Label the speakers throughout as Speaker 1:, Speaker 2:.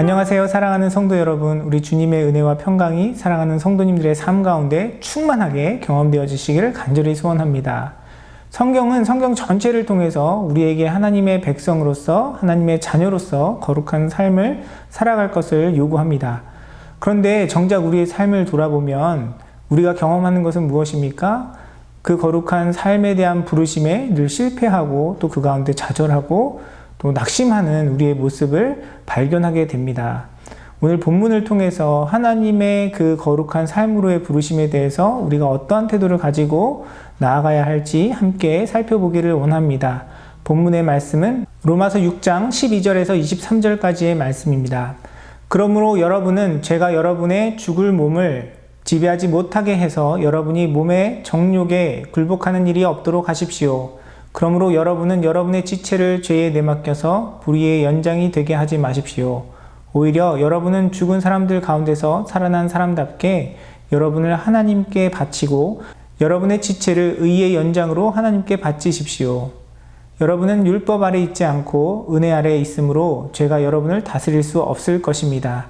Speaker 1: 안녕하세요. 사랑하는 성도 여러분, 우리 주님의 은혜와 평강이 사랑하는 성도님들의 삶 가운데 충만하게 경험되어지시기를 간절히 소원합니다. 성경은 성경 전체를 통해서 우리에게 하나님의 백성으로서, 하나님의 자녀로서 거룩한 삶을 살아갈 것을 요구합니다. 그런데 정작 우리의 삶을 돌아보면 우리가 경험하는 것은 무엇입니까? 그 거룩한 삶에 대한 부르심에 늘 실패하고 또 그 가운데 좌절하고 또 낙심하는 우리의 모습을 발견하게 됩니다. 오늘 본문을 통해서 하나님의 그 거룩한 삶으로의 부르심에 대해서 우리가 어떠한 태도를 가지고 나아가야 할지 함께 살펴보기를 원합니다. 본문의 말씀은 로마서 6장 12절에서 23절까지의 말씀입니다. 그러므로 여러분은 제가 여러분의 죽을 몸을 지배하지 못하게 해서 여러분이 몸의 정욕에 굴복하는 일이 없도록 하십시오. 그러므로 여러분은 여러분의 지체를 죄에 내맡겨서 불의의 연장이 되게 하지 마십시오. 오히려 여러분은 죽은 사람들 가운데서 살아난 사람답게 여러분을 하나님께 바치고 여러분의 지체를 의의 연장으로 하나님께 바치십시오. 여러분은 율법 아래 있지 않고 은혜 아래 있으므로 죄가 여러분을 다스릴 수 없을 것입니다.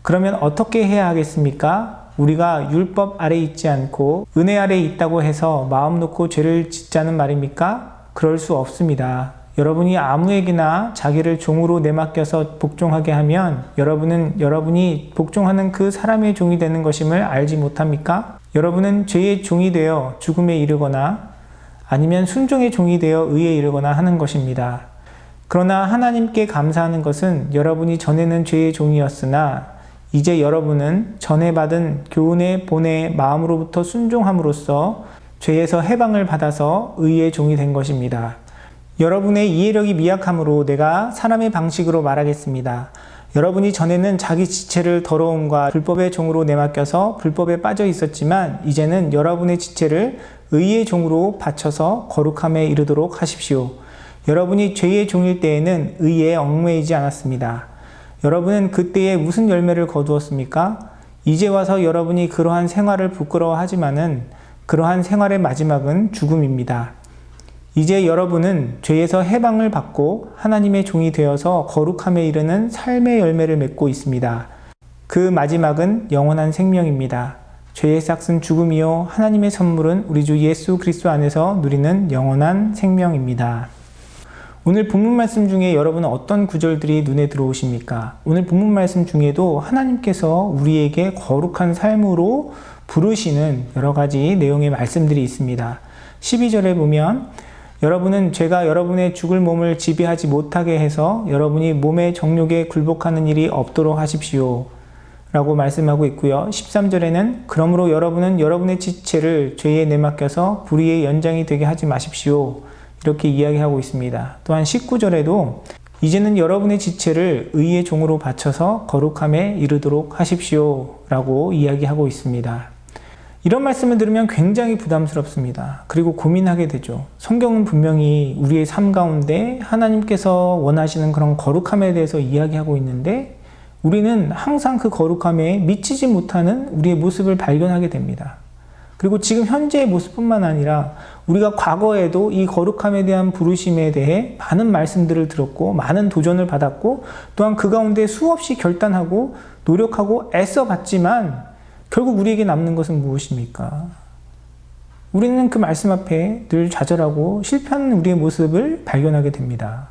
Speaker 1: 그러면 어떻게 해야 하겠습니까? 우리가 율법 아래 있지 않고 은혜 아래 있다고 해서 마음 놓고 죄를 짓자는 말입니까? 그럴 수 없습니다. 여러분이 아무에게나 자기를 종으로 내맡겨서 복종하게 하면 여러분은 여러분이 복종하는 그 사람의 종이 되는 것임을 알지 못합니까? 여러분은 죄의 종이 되어 죽음에 이르거나 아니면 순종의 종이 되어 의에 이르거나 하는 것입니다. 그러나 하나님께 감사하는 것은 여러분이 전에는 죄의 종이었으나 이제 여러분은 전에 받은 교훈의 본의 마음으로부터 순종함으로써 죄에서 해방을 받아서 의의 종이 된 것입니다. 여러분의 이해력이 미약함으로 내가 사람의 방식으로 말하겠습니다. 여러분이 전에는 자기 지체를 더러움과 불법의 종으로 내맡겨서 불법에 빠져 있었지만 이제는 여러분의 지체를 의의 종으로 바쳐서 거룩함에 이르도록 하십시오. 여러분이 죄의 종일 때에는 의에 얽매이지 않았습니다. 여러분은 그때에 무슨 열매를 거두었습니까? 이제 와서 여러분이 그러한 생활을 부끄러워하지만은 그러한 생활의 마지막은 죽음입니다. 이제 여러분은 죄에서 해방을 받고 하나님의 종이 되어서 거룩함에 이르는 삶의 열매를 맺고 있습니다. 그 마지막은 영원한 생명입니다. 죄의 삭은 죽음이요 하나님의 선물은 우리 주 예수 그리스도 안에서 누리는 영원한 생명입니다. 오늘 본문 말씀 중에 여러분은 어떤 구절들이 눈에 들어오십니까? 오늘 본문 말씀 중에도 하나님께서 우리에게 거룩한 삶으로 부르시는 여러 가지 내용의 말씀들이 있습니다. 12절에 보면 여러분은 죄가 여러분의 죽을 몸을 지배하지 못하게 해서 여러분이 몸의 정욕에 굴복하는 일이 없도록 하십시오. 라고 말씀하고 있고요. 13절에는 그러므로 여러분은 여러분의 지체를 죄에 내맡겨서 불의의 연장이 되게 하지 마십시오. 이렇게 이야기하고 있습니다. 또한 19절에도 이제는 여러분의 지체를 의의 종으로 바쳐서 거룩함에 이르도록 하십시오. 라고 이야기하고 있습니다. 이런 말씀을 들으면 굉장히 부담스럽습니다. 그리고 고민하게 되죠. 성경은 분명히 우리의 삶 가운데 하나님께서 원하시는 그런 거룩함에 대해서 이야기하고 있는데 우리는 항상 그 거룩함에 미치지 못하는 우리의 모습을 발견하게 됩니다. 그리고 지금 현재의 모습뿐만 아니라 우리가 과거에도 이 거룩함에 대한 부르심에 대해 많은 말씀들을 들었고 많은 도전을 받았고 또한 그 가운데 수없이 결단하고 노력하고 애써봤지만 결국 우리에게 남는 것은 무엇입니까? 우리는 그 말씀 앞에 늘 좌절하고 실패하는 우리의 모습을 발견하게 됩니다.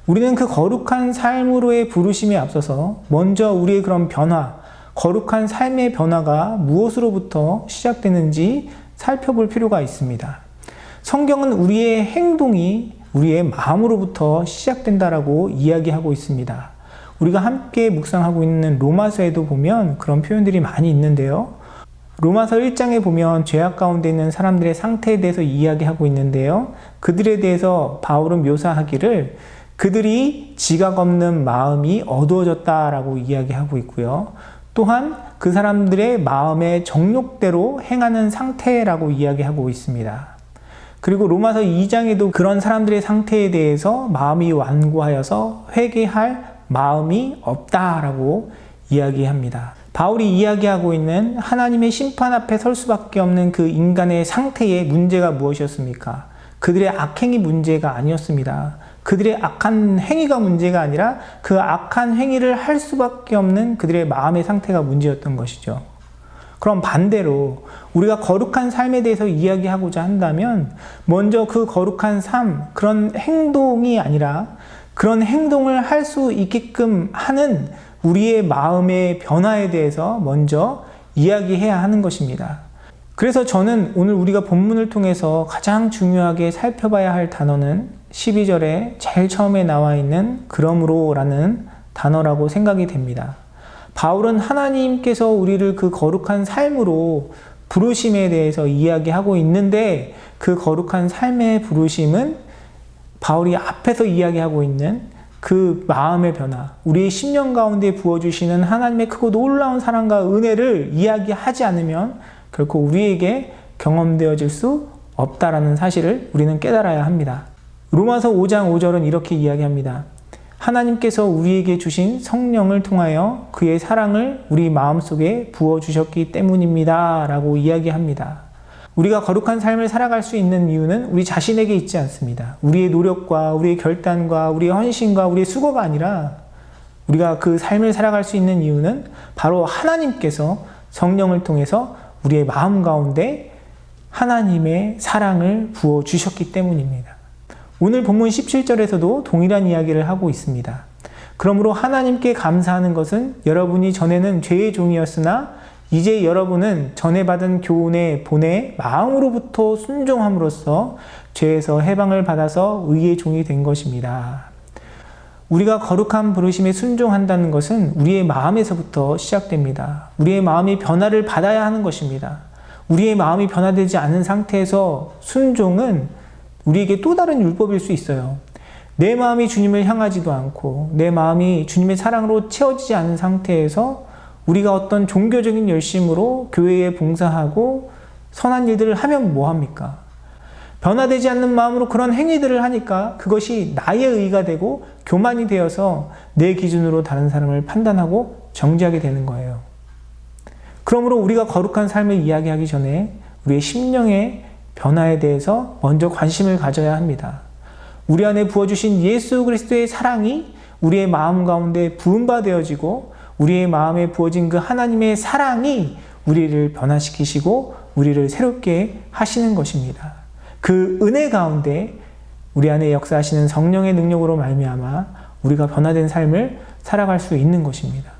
Speaker 1: 우리는 그 거룩한 삶으로의 부르심에 앞서서 먼저 우리의 그런 변화, 거룩한 삶의 변화가 무엇으로부터 시작되는지 살펴볼 필요가 있습니다. 성경은 우리의 행동이 우리의 마음으로부터 시작된다라고 이야기하고 있습니다. 우리가 함께 묵상하고 있는 로마서에도 보면 그런 표현들이 많이 있는데요. 로마서 1장에 보면 죄악 가운데 있는 사람들의 상태에 대해서 이야기하고 있는데요. 그들에 대해서 바울은 묘사하기를 그들이 지각 없는 마음이 어두워졌다라고 이야기하고 있고요. 또한 그 사람들의 마음의 정욕대로 행하는 상태라고 이야기하고 있습니다. 그리고 로마서 2장에도 그런 사람들의 상태에 대해서 마음이 완고하여서 회개할 마음이 없다라고 이야기합니다. 바울이 이야기하고 있는 하나님의 심판 앞에 설 수밖에 없는 그 인간의 상태의 문제가 무엇이었습니까? 그들의 악행이 문제가 아니었습니다. 그들의 악한 행위가 문제가 아니라 그 악한 행위를 할 수밖에 없는 그들의 마음의 상태가 문제였던 것이죠. 그럼 반대로 우리가 거룩한 삶에 대해서 이야기하고자 한다면 먼저 그 거룩한 삶, 그런 행동이 아니라 그런 행동을 할 수 있게끔 하는 우리의 마음의 변화에 대해서 먼저 이야기해야 하는 것입니다. 그래서 저는 오늘 우리가 본문을 통해서 가장 중요하게 살펴봐야 할 단어는 12절에 제일 처음에 나와 있는 그러므로 라는 단어라고 생각이 됩니다. 바울은 하나님께서 우리를 그 거룩한 삶으로 부르심에 대해서 이야기하고 있는데 그 거룩한 삶의 부르심은 바울이 앞에서 이야기하고 있는 그 마음의 변화, 우리의 심령 가운데 부어주시는 하나님의 크고 놀라운 사랑과 은혜를 이야기하지 않으면 결코 우리에게 경험되어질 수 없다라는 사실을 우리는 깨달아야 합니다. 로마서 5장 5절은 이렇게 이야기합니다. 하나님께서 우리에게 주신 성령을 통하여 그의 사랑을 우리 마음속에 부어주셨기 때문입니다. 라고 이야기합니다. 우리가 거룩한 삶을 살아갈 수 있는 이유는 우리 자신에게 있지 않습니다. 우리의 노력과 우리의 결단과 우리의 헌신과 우리의 수고가 아니라 우리가 그 삶을 살아갈 수 있는 이유는 바로 하나님께서 성령을 통해서 우리의 마음 가운데 하나님의 사랑을 부어주셨기 때문입니다. 오늘 본문 17절에서도 동일한 이야기를 하고 있습니다. 그러므로 하나님께 감사하는 것은 여러분이 전에는 죄의 종이었으나 이제 여러분은 전에 받은 교훈의 본의 마음으로부터 순종함으로써 죄에서 해방을 받아서 의의 종이 된 것입니다. 우리가 거룩한 부르심에 순종한다는 것은 우리의 마음에서부터 시작됩니다. 우리의 마음이 변화를 받아야 하는 것입니다. 우리의 마음이 변화되지 않은 상태에서 순종은 우리에게 또 다른 율법일 수 있어요. 내 마음이 주님을 향하지도 않고 내 마음이 주님의 사랑으로 채워지지 않은 상태에서 우리가 어떤 종교적인 열심으로 교회에 봉사하고 선한 일들을 하면 뭐합니까? 변화되지 않는 마음으로 그런 행위들을 하니까 그것이 나의 의가 되고 교만이 되어서 내 기준으로 다른 사람을 판단하고 정죄하게 되는 거예요. 그러므로 우리가 거룩한 삶을 이야기하기 전에 우리의 심령의 변화에 대해서 먼저 관심을 가져야 합니다. 우리 안에 부어주신 예수 그리스도의 사랑이 우리의 마음 가운데 부음받아지고 우리의 마음에 부어진 그 하나님의 사랑이 우리를 변화시키시고 우리를 새롭게 하시는 것입니다. 그 은혜 가운데 우리 안에 역사하시는 성령의 능력으로 말미암아 우리가 변화된 삶을 살아갈 수 있는 것입니다.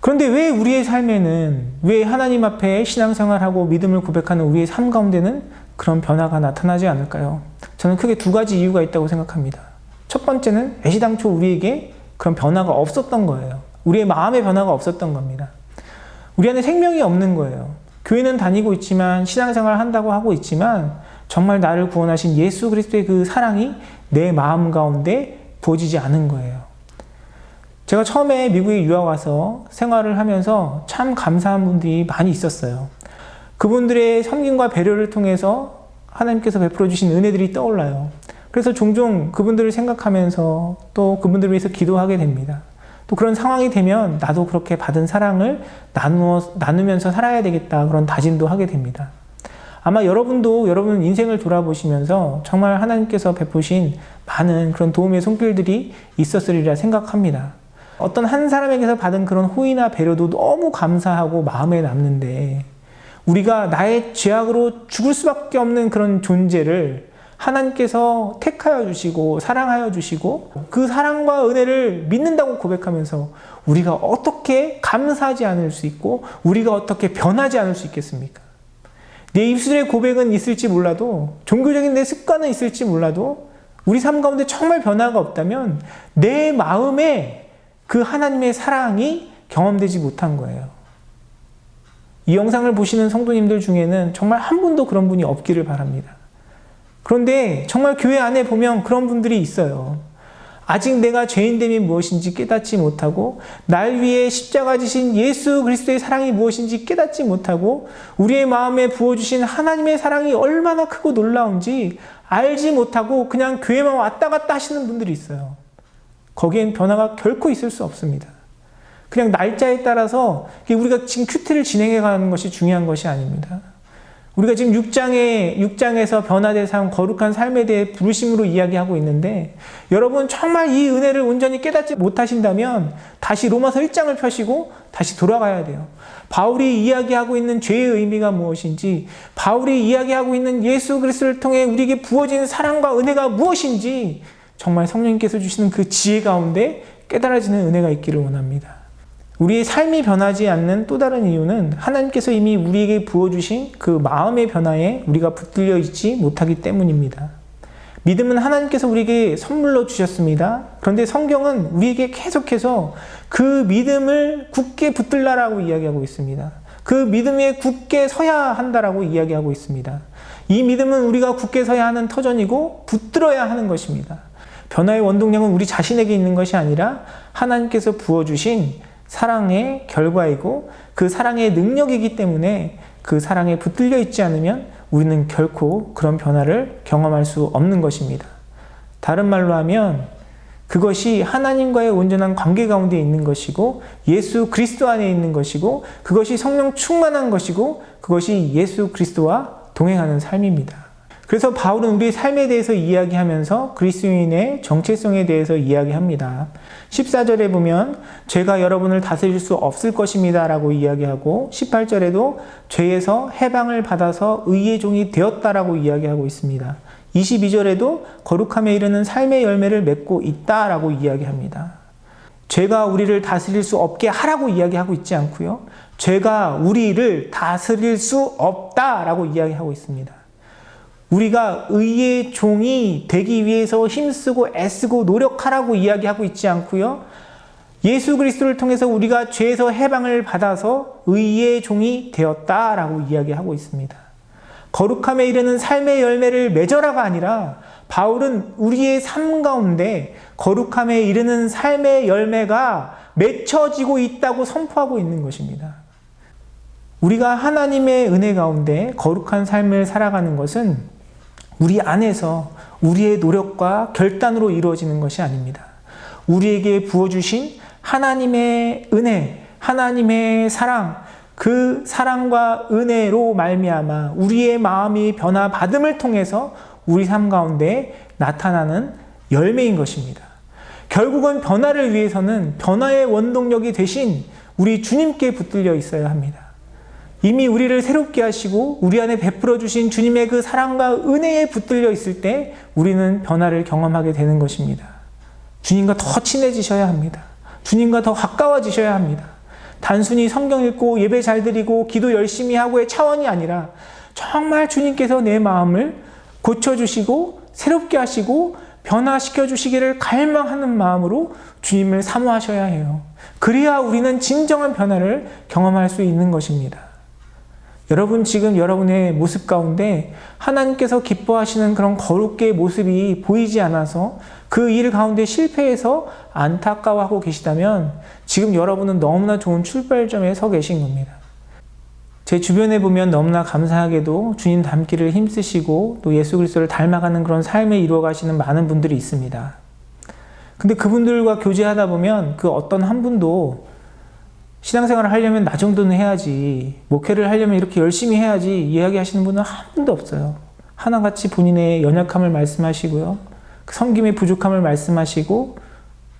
Speaker 1: 그런데 왜 우리의 삶에는, 왜 하나님 앞에 신앙생활하고 믿음을 고백하는 우리의 삶 가운데는 그런 변화가 나타나지 않을까요? 저는 크게 두 가지 이유가 있다고 생각합니다. 첫 번째는 애시당초 우리에게 그런 변화가 없었던 거예요. 우리의 마음의 변화가 없었던 겁니다. 우리 안에 생명이 없는 거예요. 교회는 다니고 있지만, 신앙생활을 한다고 하고 있지만 정말 나를 구원하신 예수 그리스도의 그 사랑이 내 마음 가운데 부어지지 않은 거예요. 제가 처음에 미국에 유학 와서 생활을 하면서 참 감사한 분들이 많이 있었어요. 그분들의 섬김과 배려를 통해서 하나님께서 베풀어 주신 은혜들이 떠올라요. 그래서 종종 그분들을 생각하면서 또 그분들을 위해서 기도하게 됩니다. 또 그런 상황이 되면 나도 그렇게 받은 사랑을 나누면서 살아야 되겠다, 그런 다짐도 하게 됩니다. 아마 여러분도 여러분 인생을 돌아보시면서 정말 하나님께서 베푸신 많은 그런 도움의 손길들이 있었으리라 생각합니다. 어떤 한 사람에게서 받은 그런 호의나 배려도 너무 감사하고 마음에 남는데, 우리가 나의 죄악으로 죽을 수밖에 없는 그런 존재를 하나님께서 택하여 주시고 사랑하여 주시고 그 사랑과 은혜를 믿는다고 고백하면서 우리가 어떻게 감사하지 않을 수 있고 우리가 어떻게 변하지 않을 수 있겠습니까? 내 입술의 고백은 있을지 몰라도, 종교적인 내 습관은 있을지 몰라도 우리 삶 가운데 정말 변화가 없다면 내 마음에 그 하나님의 사랑이 경험되지 못한 거예요. 이 영상을 보시는 성도님들 중에는 정말 한 분도 그런 분이 없기를 바랍니다. 그런데 정말 교회 안에 보면 그런 분들이 있어요. 아직 내가 죄인됨이 무엇인지 깨닫지 못하고 날 위해 십자가 지신 예수 그리스도의 사랑이 무엇인지 깨닫지 못하고 우리의 마음에 부어주신 하나님의 사랑이 얼마나 크고 놀라운지 알지 못하고 그냥 교회만 왔다 갔다 하시는 분들이 있어요. 거기엔 변화가 결코 있을 수 없습니다. 그냥 날짜에 따라서 우리가 지금 큐티를 진행해 가는 것이 중요한 것이 아닙니다. 우리가 지금 6장에서 변화된 삶, 거룩한 삶에 대해 부르심으로 이야기하고 있는데, 여러분 정말 이 은혜를 온전히 깨닫지 못하신다면 다시 로마서 1장을 펴시고 다시 돌아가야 돼요. 바울이 이야기하고 있는 죄의 의미가 무엇인지, 바울이 이야기하고 있는 예수 그리스도를 통해 우리에게 부어진 사랑과 은혜가 무엇인지 정말 성령님께서 주시는 그 지혜 가운데 깨달아지는 은혜가 있기를 원합니다. 우리의 삶이 변하지 않는 또 다른 이유는 하나님께서 이미 우리에게 부어주신 그 마음의 변화에 우리가 붙들려 있지 못하기 때문입니다. 믿음은 하나님께서 우리에게 선물로 주셨습니다. 그런데 성경은 우리에게 계속해서 그 믿음을 굳게 붙들라라고 이야기하고 있습니다. 그 믿음에 굳게 서야 한다라고 이야기하고 있습니다. 이 믿음은 우리가 굳게 서야 하는 터전이고 붙들어야 하는 것입니다. 변화의 원동력은 우리 자신에게 있는 것이 아니라 하나님께서 부어주신 사랑의 결과이고 그 사랑의 능력이기 때문에 그 사랑에 붙들려 있지 않으면 우리는 결코 그런 변화를 경험할 수 없는 것입니다. 다른 말로 하면 그것이 하나님과의 온전한 관계 가운데 있는 것이고 예수 그리스도 안에 있는 것이고 그것이 성령 충만한 것이고 그것이 예수 그리스도와 동행하는 삶입니다. 그래서 바울은 우리의 삶에 대해서 이야기하면서 그리스도인의 정체성에 대해서 이야기합니다. 14절에 보면 죄가 여러분을 다스릴 수 없을 것입니다 라고 이야기하고 18절에도 죄에서 해방을 받아서 의의 종이 되었다라고 이야기하고 있습니다. 22절에도 거룩함에 이르는 삶의 열매를 맺고 있다라고 이야기합니다. 죄가 우리를 다스릴 수 없게 하라고 이야기하고 있지 않고요. 죄가 우리를 다스릴 수 없다라고 이야기하고 있습니다. 우리가 의의 종이 되기 위해서 힘쓰고 애쓰고 노력하라고 이야기하고 있지 않고요. 예수 그리스도를 통해서 우리가 죄에서 해방을 받아서 의의 종이 되었다라고 이야기하고 있습니다. 거룩함에 이르는 삶의 열매를 맺어라가 아니라 바울은 우리의 삶 가운데 거룩함에 이르는 삶의 열매가 맺혀지고 있다고 선포하고 있는 것입니다. 우리가 하나님의 은혜 가운데 거룩한 삶을 살아가는 것은 우리 안에서 우리의 노력과 결단으로 이루어지는 것이 아닙니다. 우리에게 부어주신 하나님의 은혜, 하나님의 사랑, 그 사랑과 은혜로 말미암아 우리의 마음이 변화받음을 통해서 우리 삶 가운데 나타나는 열매인 것입니다. 결국은 변화를 위해서는 변화의 원동력이 되신 우리 주님께 붙들려 있어야 합니다. 이미 우리를 새롭게 하시고 우리 안에 베풀어 주신 주님의 그 사랑과 은혜에 붙들려 있을 때 우리는 변화를 경험하게 되는 것입니다. 주님과 더 친해지셔야 합니다. 주님과 더 가까워지셔야 합니다. 단순히 성경 읽고 예배 잘 드리고 기도 열심히 하고의 차원이 아니라 정말 주님께서 내 마음을 고쳐주시고 새롭게 하시고 변화시켜 주시기를 갈망하는 마음으로 주님을 사모하셔야 해요. 그래야 우리는 진정한 변화를 경험할 수 있는 것입니다. 여러분 지금 여러분의 모습 가운데 하나님께서 기뻐하시는 그런 거룩의 모습이 보이지 않아서 그 일 가운데 실패해서 안타까워하고 계시다면 지금 여러분은 너무나 좋은 출발점에 서 계신 겁니다. 제 주변에 보면 너무나 감사하게도 주님 닮기를 힘쓰시고 또 예수 그리스도를 닮아가는 그런 삶을 이루어가시는 많은 분들이 있습니다. 근데 그분들과 교제하다 보면 그 어떤 한 분도 신앙생활을 하려면 나 정도는 해야지, 목회를 하려면 이렇게 열심히 해야지 이야기하시는 분은 한 분도 없어요. 하나같이 본인의 연약함을 말씀하시고요. 섬김의 부족함을 말씀하시고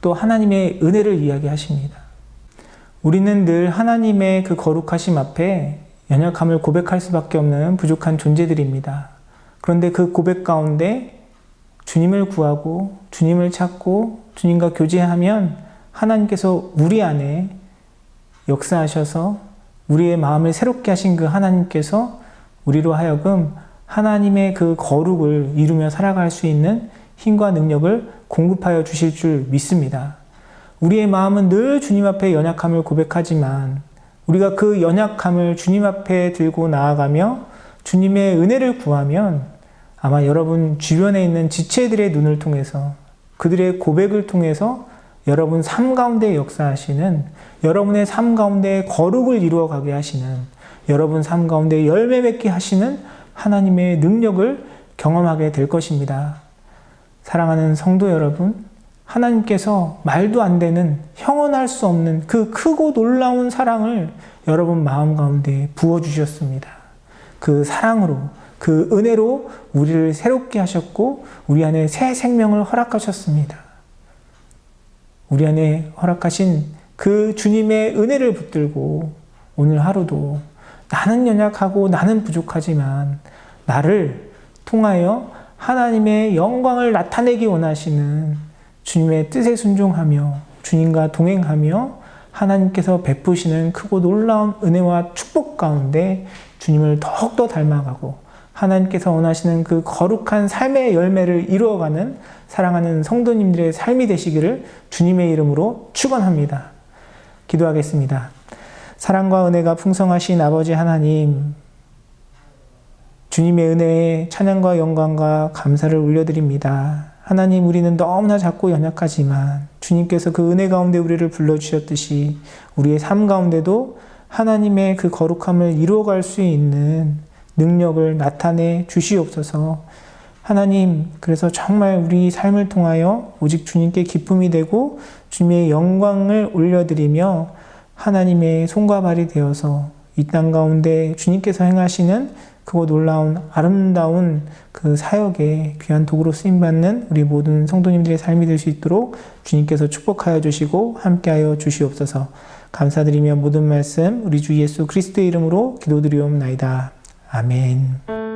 Speaker 1: 또 하나님의 은혜를 이야기하십니다. 우리는 늘 하나님의 그 거룩하심 앞에 연약함을 고백할 수밖에 없는 부족한 존재들입니다. 그런데 그 고백 가운데 주님을 구하고 주님을 찾고 주님과 교제하면 하나님께서 우리 안에 역사하셔서 우리의 마음을 새롭게 하신 그 하나님께서 우리로 하여금 하나님의 그 거룩을 이루며 살아갈 수 있는 힘과 능력을 공급하여 주실 줄 믿습니다. 우리의 마음은 늘 주님 앞에 연약함을 고백하지만 우리가 그 연약함을 주님 앞에 들고 나아가며 주님의 은혜를 구하면 아마 여러분 주변에 있는 지체들의 눈을 통해서 그들의 고백을 통해서 여러분 삶 가운데 역사하시는 여러분의 삶 가운데 거룩을 이루어가게 하시는 여러분 삶 가운데 열매 맺게 하시는 하나님의 능력을 경험하게 될 것입니다. 사랑하는 성도 여러분, 하나님께서 말도 안 되는 형언할 수 없는 그 크고 놀라운 사랑을 여러분 마음 가운데 부어주셨습니다. 그 사랑으로, 그 은혜로 우리를 새롭게 하셨고 우리 안에 새 생명을 허락하셨습니다. 우리 안에 허락하신 그 주님의 은혜를 붙들고 오늘 하루도 나는 연약하고 나는 부족하지만 나를 통하여 하나님의 영광을 나타내기 원하시는 주님의 뜻에 순종하며 주님과 동행하며 하나님께서 베푸시는 크고 놀라운 은혜와 축복 가운데 주님을 더욱더 닮아가고 하나님께서 원하시는 그 거룩한 삶의 열매를 이루어가는 사랑하는 성도님들의 삶이 되시기를 주님의 이름으로 축원합니다. 기도하겠습니다. 사랑과 은혜가 풍성하신 아버지 하나님, 주님의 은혜에 찬양과 영광과 감사를 올려드립니다. 하나님, 우리는 너무나 작고 연약하지만 주님께서 그 은혜 가운데 우리를 불러주셨듯이 우리의 삶 가운데도 하나님의 그 거룩함을 이루어갈 수 있는 능력을 나타내 주시옵소서. 하나님, 그래서 정말 우리 삶을 통하여 오직 주님께 기쁨이 되고 주님의 영광을 올려드리며 하나님의 손과 발이 되어서 이 땅 가운데 주님께서 행하시는 그거 놀라운 아름다운 그 사역에 귀한 도구로 쓰임받는 우리 모든 성도님들의 삶이 될 수 있도록 주님께서 축복하여 주시고 함께하여 주시옵소서. 감사드리며 모든 말씀 우리 주 예수 그리스도의 이름으로 기도드리옵나이다. 아멘.